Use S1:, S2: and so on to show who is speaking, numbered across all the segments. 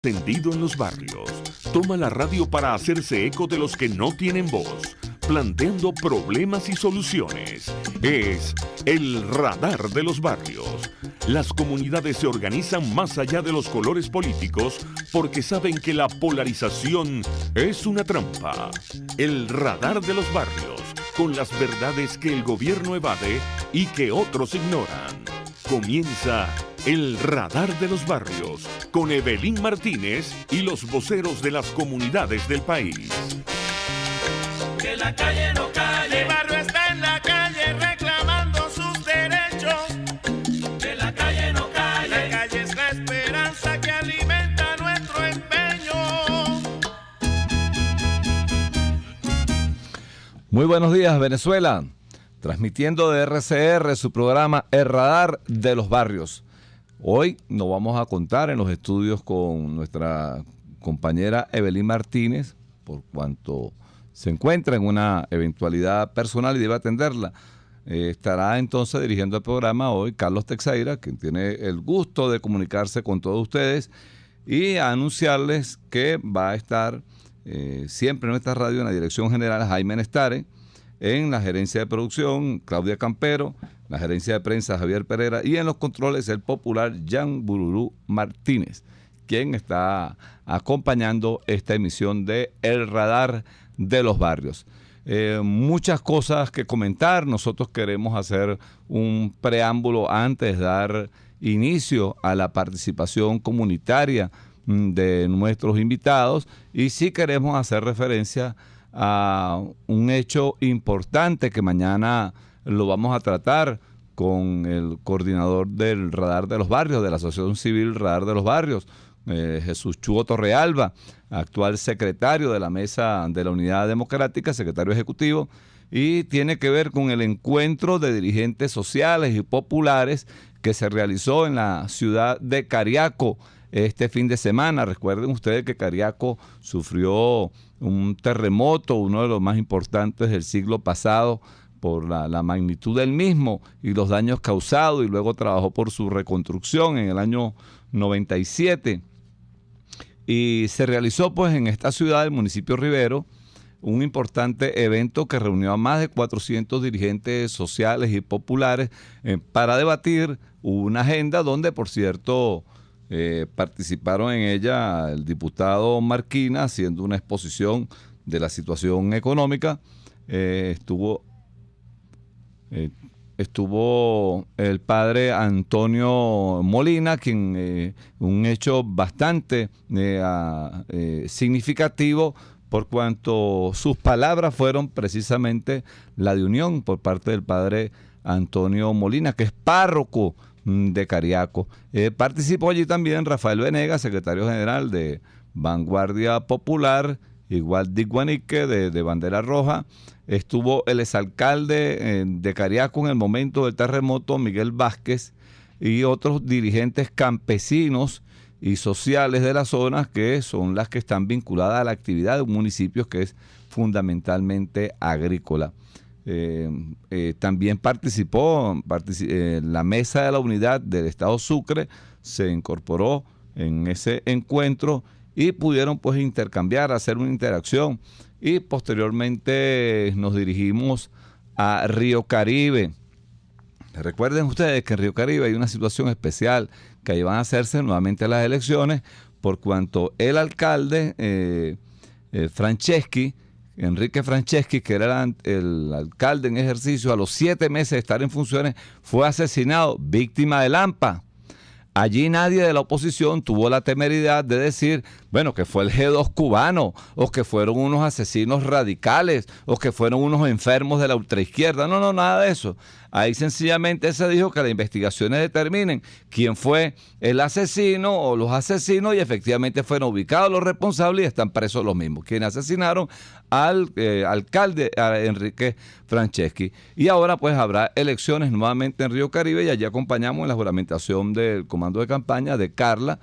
S1: Encendido en los barrios. Toma la radio para hacerse eco de los que no tienen voz, planteando problemas y soluciones. Es el radar de los barrios. Las comunidades se organizan más allá de los colores políticos porque saben que la polarización es una trampa. El radar de los barrios, con las verdades que el gobierno evade y que otros ignoran. Comienza el radar de los barrios con Evelyn Martínez y los voceros de las comunidades del país.
S2: Que la calle no calle, el barrio está en la calle reclamando sus derechos. Que la calle no calle, la calle es la esperanza que alimenta nuestro empeño.
S3: Muy buenos días, Venezuela. Transmitiendo de RCR su programa El Radar de los Barrios. Hoy nos vamos a contar en los estudios con nuestra compañera Evelyn Martínez, por cuanto se encuentra en una eventualidad personal y debe atenderla. Estará entonces dirigiendo el programa hoy Carlos Teixeira, quien tiene el gusto de comunicarse con todos ustedes y a anunciarles que va a estar siempre en nuestra radio en la dirección general Jaime Nestare, en la gerencia de producción Claudia Campero, la gerencia de prensa Javier Pereira y en los controles el popular Jan Bururú Martínez, quien está acompañando esta emisión de El Radar de los Barrios. Muchas cosas que comentar. Nosotros queremos hacer un preámbulo antes de dar inicio a la participación comunitaria de nuestros invitados y sí queremos hacer referencia a un hecho importante que mañana lo vamos a tratar con el coordinador del Radar de los Barrios, de la Asociación Civil Radar de los Barrios, Jesús Chugo Torrealba, actual secretario de la Mesa de la Unidad Democrática, secretario ejecutivo, y tiene que ver con el encuentro de dirigentes sociales y populares que se realizó en la ciudad de Cariaco este fin de semana. Recuerden ustedes que Cariaco sufrió un terremoto, uno de los más importantes del siglo pasado, por la magnitud del mismo y los daños causados, y luego trabajó por su reconstrucción en el año 97. Y se realizó pues en esta ciudad, el municipio Rivero, un importante evento que reunió a más de 400 dirigentes sociales y populares para debatir una agenda donde, por cierto, participaron en ella el diputado Marquina haciendo una exposición de la situación económica. Estuvo el padre Antonio Molina, quien un hecho bastante significativo por cuanto sus palabras fueron precisamente la de unión por parte del padre Antonio Molina, que es párroco de Cariaco. Participó allí también Rafael Venegas, secretario general de Vanguardia Popular, igual Dick Guanique de Bandera Roja. Estuvo el exalcalde de Cariaco en el momento del terremoto, Miguel Vázquez, y otros dirigentes campesinos y sociales de las zonas que son las que están vinculadas a la actividad de un municipio que es fundamentalmente agrícola. También participó la Mesa de la Unidad del Estado Sucre, se incorporó en ese encuentro y pudieron pues intercambiar, hacer una interacción, y posteriormente nos dirigimos a Río Caribe. Recuerden ustedes que en Río Caribe hay una situación especial, que ahí van a hacerse nuevamente las elecciones, por cuanto el alcalde Franceschi, Enrique Franceschi, que era el alcalde en ejercicio, a los 7 meses de estar en funciones, fue asesinado, víctima del AMPA. Allí nadie de la oposición tuvo la temeridad de decir, bueno, que fue el G2 cubano, o que fueron unos asesinos radicales, o que fueron unos enfermos de la ultraizquierda. No, nada de eso. Ahí sencillamente se dijo que las investigaciones determinen quién fue el asesino o los asesinos, y efectivamente fueron ubicados los responsables y están presos los mismos, quienes asesinaron al alcalde Enrique Franceschi. Y ahora pues habrá elecciones nuevamente en Río Caribe, y allí acompañamos en la juramentación del comando de campaña de Carla,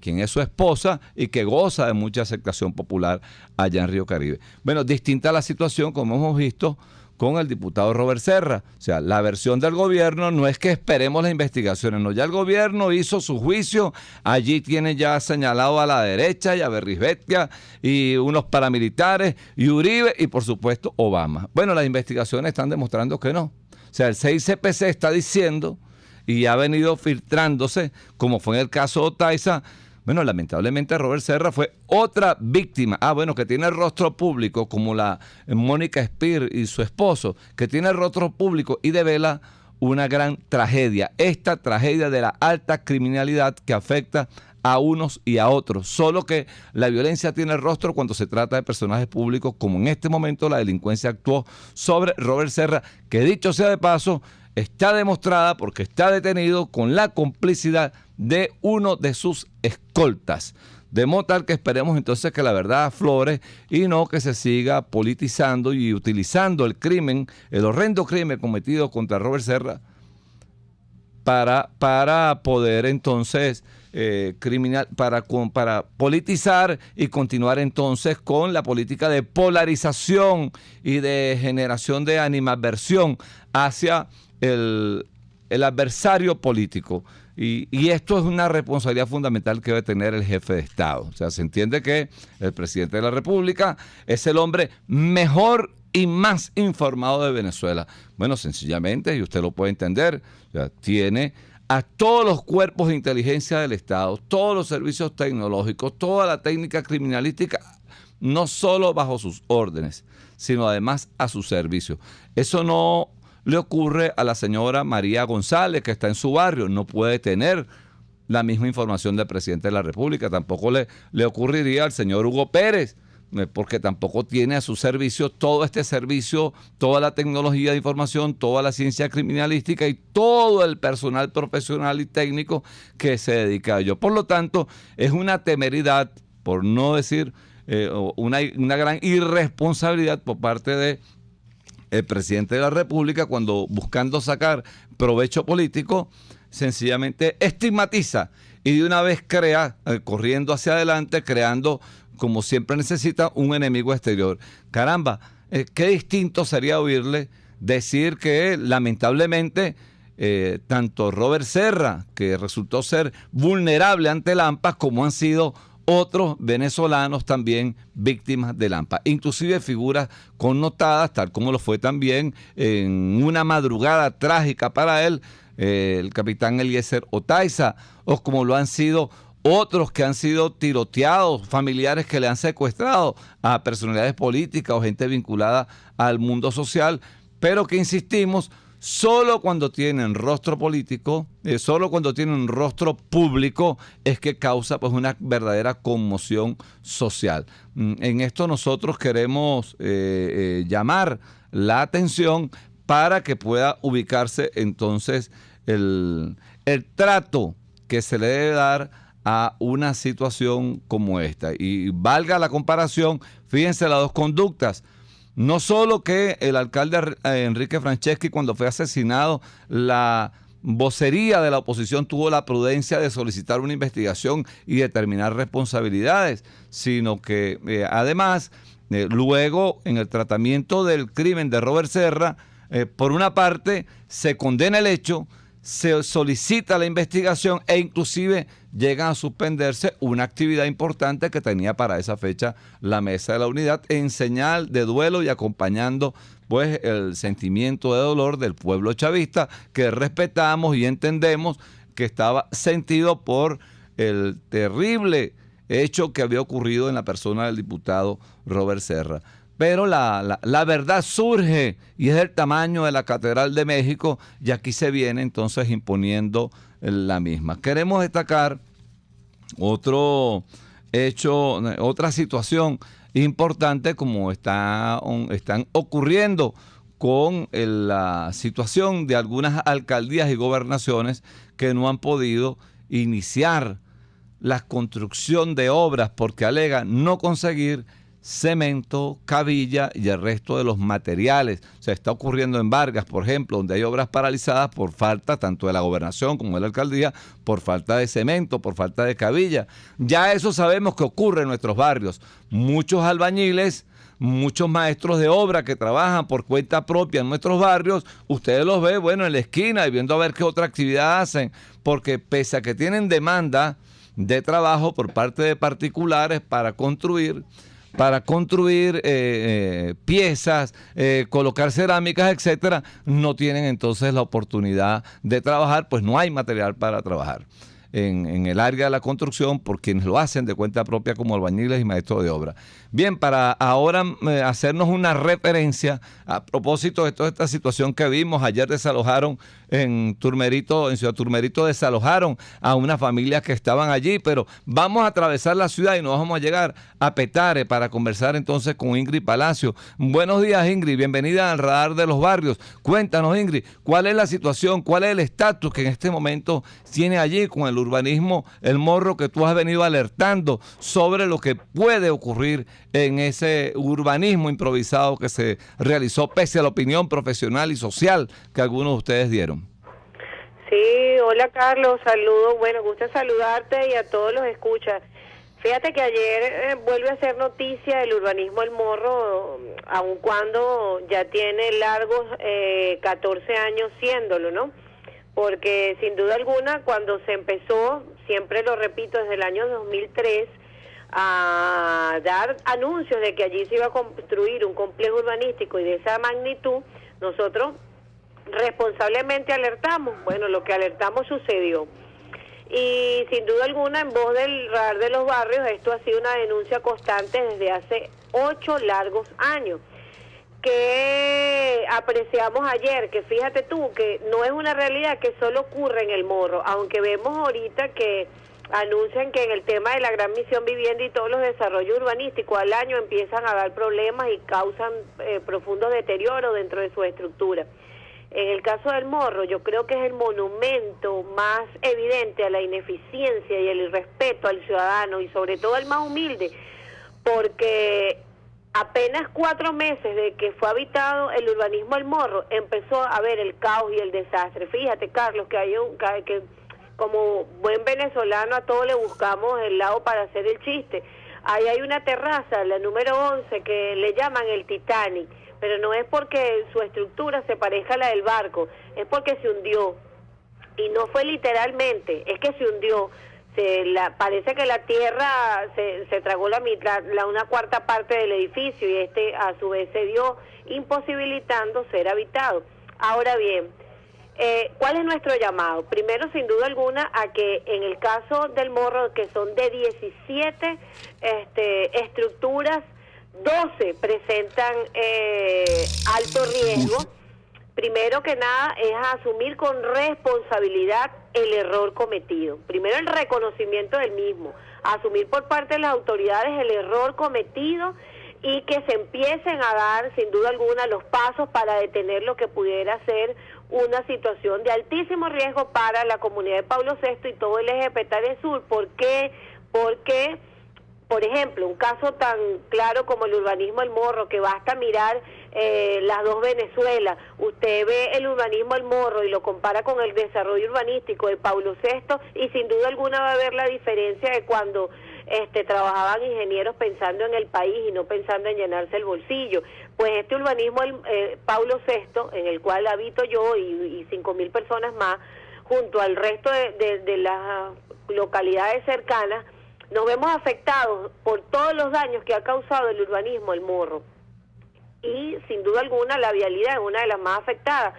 S3: quien es su esposa y que goza de mucha aceptación popular allá en Río Caribe. Bueno, distinta la situación, como hemos visto, con el diputado Robert Serra. O sea, la versión del gobierno no es que esperemos las investigaciones, no, ya el gobierno hizo su juicio, allí tiene ya señalado a la derecha y a Berrisbetia y unos paramilitares y Uribe y por supuesto Obama. Bueno, las investigaciones están demostrando que no. O sea, el CICPC está diciendo y ha venido filtrándose, como fue en el caso de Otaiza. Bueno, lamentablemente Robert Serra fue otra víctima. Bueno, que tiene el rostro público, como la Mónica Spear y su esposo, que tiene el rostro público y devela una gran tragedia. Esta tragedia de la alta criminalidad que afecta a unos y a otros. Solo que la violencia tiene el rostro cuando se trata de personajes públicos, como en este momento la delincuencia actuó sobre Robert Serra, que dicho sea de paso, está demostrada porque está detenido con la complicidad de uno de sus escoltas. De modo tal que esperemos entonces que la verdad aflore y no que se siga politizando y utilizando el crimen, el horrendo crimen cometido contra Robert Serra para poder entonces para politizar y continuar entonces con la política de polarización y de generación de animadversión hacia el adversario político. Y esto es una responsabilidad fundamental que debe tener el jefe de Estado. O sea, se entiende que el presidente de la República es el hombre mejor y más informado de Venezuela. Bueno, sencillamente, y usted lo puede entender, o sea, tiene a todos los cuerpos de inteligencia del Estado, todos los servicios tecnológicos, toda la técnica criminalística, no solo bajo sus órdenes, sino además a su servicio. Eso no le ocurre a la señora María González, que está en su barrio, no puede tener la misma información del presidente de la República, tampoco le ocurriría al señor Hugo Pérez, porque tampoco tiene a su servicio todo este servicio, toda la tecnología de información, toda la ciencia criminalística y todo el personal profesional y técnico que se dedica a ello. Por lo tanto, es una temeridad, por no decir una gran irresponsabilidad por parte de el presidente de la República, cuando buscando sacar provecho político, sencillamente estigmatiza y de una vez crea, corriendo hacia adelante, creando, como siempre necesita, un enemigo exterior. Caramba, qué distinto sería oírle decir que lamentablemente tanto Robert Serra, que resultó ser vulnerable ante Lampas, como han sido otros venezolanos también víctimas de Lampa, inclusive figuras connotadas, tal como lo fue también en una madrugada trágica para él, el capitán Eliezer Otaiza, o como lo han sido otros que han sido tiroteados, familiares que le han secuestrado a personalidades políticas o gente vinculada al mundo social, pero que insistimos, solo cuando tienen rostro político, solo cuando tienen un rostro público es que causa pues una verdadera conmoción social. En esto nosotros queremos llamar la atención para que pueda ubicarse entonces el trato que se le debe dar a una situación como esta. Y valga la comparación, fíjense las dos conductas. No solo que el alcalde Enrique Franceschi, cuando fue asesinado, la vocería de la oposición tuvo la prudencia de solicitar una investigación y determinar responsabilidades, sino que además, luego en el tratamiento del crimen de Robert Serra, por una parte se condena el hecho, se solicita la investigación e inclusive llegan a suspenderse una actividad importante que tenía para esa fecha la Mesa de la Unidad en señal de duelo y acompañando pues el sentimiento de dolor del pueblo chavista, que respetamos y entendemos que estaba sentido por el terrible hecho que había ocurrido en la persona del diputado Robert Serra. Pero la verdad surge y es del tamaño de la Catedral de México y aquí se viene entonces imponiendo la misma. Queremos destacar otro hecho, otra situación importante como están ocurriendo con la situación de algunas alcaldías y gobernaciones que no han podido iniciar la construcción de obras porque alegan no conseguir cemento, cabilla y el resto de los materiales. O sea, está ocurriendo en Vargas, por ejemplo, donde hay obras paralizadas por falta tanto de la gobernación como de la alcaldía, por falta de cemento, por falta de cabilla. Ya eso sabemos que ocurre en nuestros barrios. Muchos albañiles muchos maestros de obra que trabajan por cuenta propia en nuestros barrios, ustedes los ven, bueno, en la esquina y viendo a ver qué otra actividad hacen, porque pese a que tienen demanda de trabajo por parte de particulares para construir piezas, colocar cerámicas, etcétera, no tienen entonces la oportunidad de trabajar, pues no hay material para trabajar en el área de la construcción por quienes lo hacen de cuenta propia como albañiles y maestros de obra. Bien, para ahora hacernos una referencia a propósito de toda esta situación que vimos, ayer desalojaron en Ciudad Turmerito desalojaron a una familia que estaban allí, pero vamos a atravesar la ciudad y nos vamos a llegar a Petare para conversar entonces con Ingrid Palacio. Buenos días, Ingrid, bienvenida al Radar de los Barrios. Cuéntanos, Ingrid, ¿cuál es la situación, cuál es el estatus que en este momento tiene allí con el urbanismo El Morro, que tú has venido alertando sobre lo que puede ocurrir en ese urbanismo improvisado que se realizó pese a la opinión profesional y social que algunos de ustedes dieron?
S4: Sí, hola Carlos, saludos, bueno, gusto saludarte y a todos los escuchas. Fíjate que ayer vuelve a ser noticia el urbanismo El Morro, aun cuando ya tiene largos 14 años siéndolo, ¿no? Porque sin duda alguna cuando se empezó, siempre lo repito, desde el año 2003, a dar anuncios de que allí se iba a construir un complejo urbanístico y de esa magnitud, nosotros responsablemente alertamos. Bueno, lo que alertamos sucedió. Y sin duda alguna, en voz del Radar de los Barrios, esto ha sido una denuncia constante desde hace 8 largos años. Que apreciamos ayer, que fíjate tú, que no es una realidad que solo ocurre en El Morro, aunque vemos ahorita que anuncian que en el tema de la Gran Misión Vivienda y todos los desarrollos urbanísticos al año empiezan a dar problemas y causan profundo deterioro dentro de su estructura. En el caso del Morro, yo creo que es el monumento más evidente a la ineficiencia y el irrespeto al ciudadano y sobre todo al más humilde, porque apenas 4 meses de que fue habitado el urbanismo El Morro, empezó a ver el caos y el desastre. Fíjate, Carlos, que como buen venezolano a todos le buscamos el lado para hacer el chiste. Ahí hay una terraza, la número 11, que le llaman el Titanic, pero no es porque su estructura se parezca a la del barco, es porque se hundió. Y no fue literalmente, es que se hundió. Parece que la tierra se tragó una cuarta parte del edificio y a su vez se dio imposibilitando ser habitado. Ahora bien, ¿cuál es nuestro llamado? Primero, sin duda alguna, a que en el caso del Morro, que son de 17 estructuras, 12 presentan alto riesgo. Primero que nada es asumir con responsabilidad el error cometido. Primero el reconocimiento del mismo, asumir por parte de las autoridades el error cometido y que se empiecen a dar sin duda alguna los pasos para detener lo que pudiera ser una situación de altísimo riesgo para la comunidad de Pablo VI y todo el eje Petare Sur. ¿Por qué? Porque, por ejemplo, un caso tan claro como el urbanismo El Morro, que basta mirar las dos Venezuelas, usted ve el urbanismo El Morro y lo compara con el desarrollo urbanístico de Pablo VI y sin duda alguna va a ver la diferencia de cuando trabajaban ingenieros pensando en el país y no pensando en llenarse el bolsillo. Pues este urbanismo Pablo VI, en el cual habito yo y 5.000 personas más, junto al resto de las localidades cercanas, nos vemos afectados por todos los daños que ha causado el urbanismo El Morro. Y sin duda alguna la vialidad es una de las más afectadas.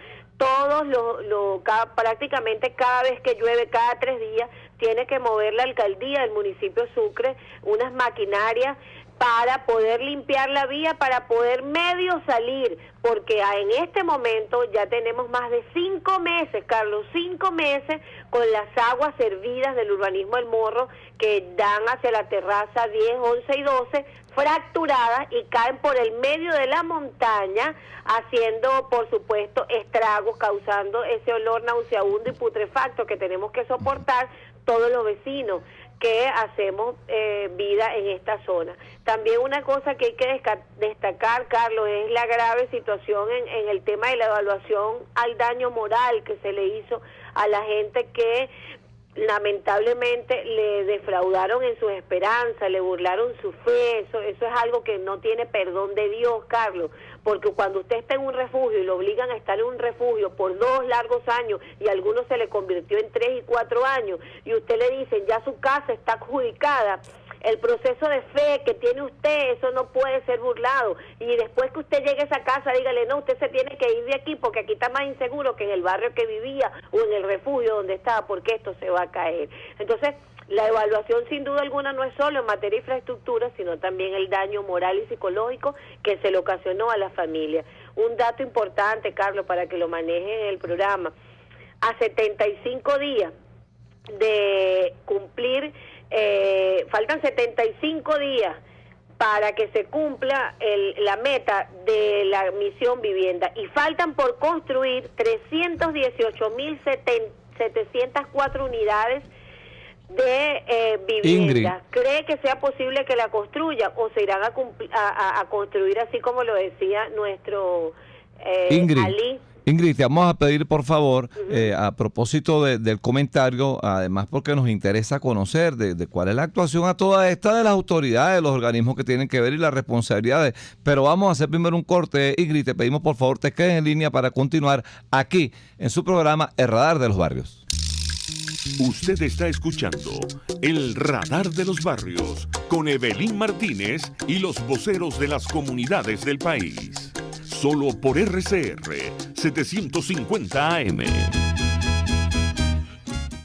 S4: Prácticamente cada vez que llueve, cada 3 días, tiene que mover la alcaldía del municipio de Sucre unas maquinarias para poder limpiar la vía, para poder medio salir, porque en este momento ya tenemos más de 5 meses, Carlos, 5 meses con las aguas servidas del urbanismo El Morro que dan hacia la terraza 10, 11 y 12, fracturadas y caen por el medio de la montaña, haciendo, por supuesto, estragos, causando ese olor nauseabundo y putrefacto que tenemos que soportar todos los vecinos que hacemos vida en esta zona. También una cosa que hay que destacar, Carlos, es la grave situación en el tema de la evaluación al daño moral que se le hizo a la gente que lamentablemente le defraudaron en sus esperanzas, le burlaron su fe. Eso es algo que no tiene perdón de Dios, Carlos, porque cuando usted está en un refugio y lo obligan a estar en un refugio por 2 largos años y a algunos se le convirtió en 3 y 4 años, y usted le dicen ya su casa está adjudicada, el proceso de fe que tiene usted, eso no puede ser burlado. Y después que usted llegue a esa casa, dígale, no, usted se tiene que ir de aquí porque aquí está más inseguro que en el barrio que vivía o en el refugio donde estaba, porque esto se va a caer. Entonces, la evaluación sin duda alguna no es solo en materia de infraestructura, sino también el daño moral y psicológico que se le ocasionó a la familia. Un dato importante, Carlos, para que lo maneje en el programa. A 75 días de cumplir, faltan 75 días para que se cumpla la meta de la misión vivienda y faltan por construir 318.704 unidades de vivienda. ¿Cree que sea posible que la construyan o se irán a construir así como lo decía nuestro Ali?
S3: Ingrid, te vamos a pedir por favor, a propósito del comentario, además porque nos interesa conocer de cuál es la actuación a toda esta de las autoridades, los organismos que tienen que ver y las responsabilidades, pero vamos a hacer primero un corte. Ingrid, te pedimos por favor te quedes en línea para continuar aquí en su programa El Radar de los Barrios.
S1: Usted está escuchando El Radar de los Barrios con Evelyn Martínez y los voceros de las comunidades del país. Solo por RCR 750 AM.